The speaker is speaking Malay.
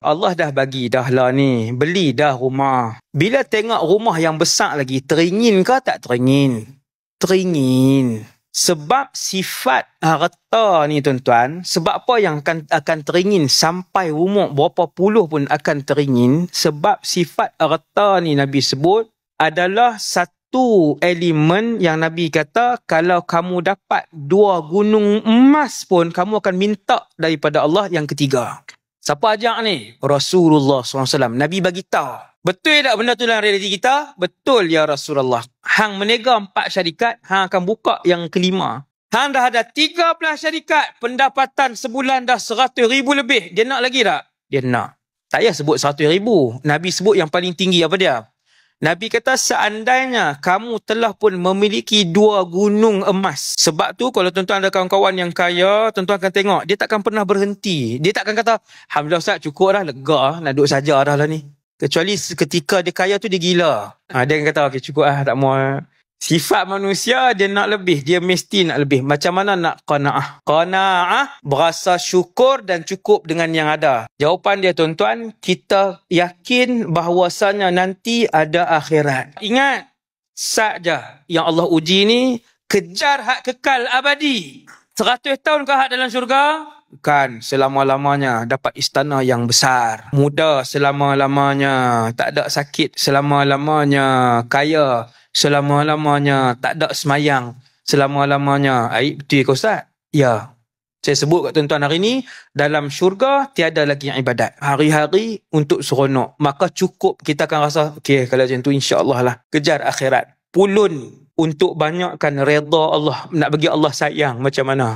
Allah dah bagi dah lah ni. Beli dah rumah. Bila tengok rumah yang besar lagi, teringin ke tak teringin? Teringin. Sebab sifat harta ni tuan-tuan, sebab apa yang akan teringin sampai umur berapa puluh pun akan teringin? Sebab sifat harta ni Nabi sebut adalah satu elemen yang Nabi kata kalau kamu dapat 2 gunung emas pun kamu akan minta daripada Allah yang ketiga. Siapa ajak ni? Rasulullah SAW. Nabi bagi tahu. Betul tak benda tu dalam realiti kita? Betul ya Rasulullah. Hang menega 4 syarikat, hang akan buka yang kelima. Hang dah ada 13 syarikat, pendapatan sebulan dah 100,000 lebih. Dia nak lagi tak? Dia nak. Tak payah sebut 100,000. Nabi sebut yang paling tinggi apa dia? Nabi kata seandainya kamu telah pun memiliki 2 gunung emas. Sebab tu kalau tuan-tuan ada kawan-kawan yang kaya, tuan-tuan akan tengok, dia takkan pernah berhenti. Dia takkan kata, Alhamdulillah Ustaz cukup dah, lega nak duduk saja dah lah ni. Kecuali ketika dia kaya tu dia gila. Dia akan kata, okey cukup lah, tak mau. Sifat manusia dia nak lebih, dia mesti nak lebih. Macam mana nak qanaah? Qanaah berasa syukur dan cukup dengan yang ada. Jawapan dia tuan-tuan, kita yakin bahawasanya nanti ada akhirat. Ingat saja yang Allah uji ni, kejar hak kekal abadi. 100 tahun ke hak dalam syurga? Bukan selama-lamanya. Dapat istana yang besar. Muda selama-lamanya. Tak ada sakit selama-lamanya. Kaya selama-lamanya. Tak ada semayang selama-lamanya. Betul ke Ustaz? Ya. Saya sebut kat tuan-tuan hari ni, dalam syurga tiada lagi ibadat. Hari-hari untuk seronok. Maka cukup kita akan rasa, okey kalau macam tu insya-Allah lah. Kejar akhirat. Pulun untuk banyakkan redha Allah. Nak bagi Allah sayang macam mana?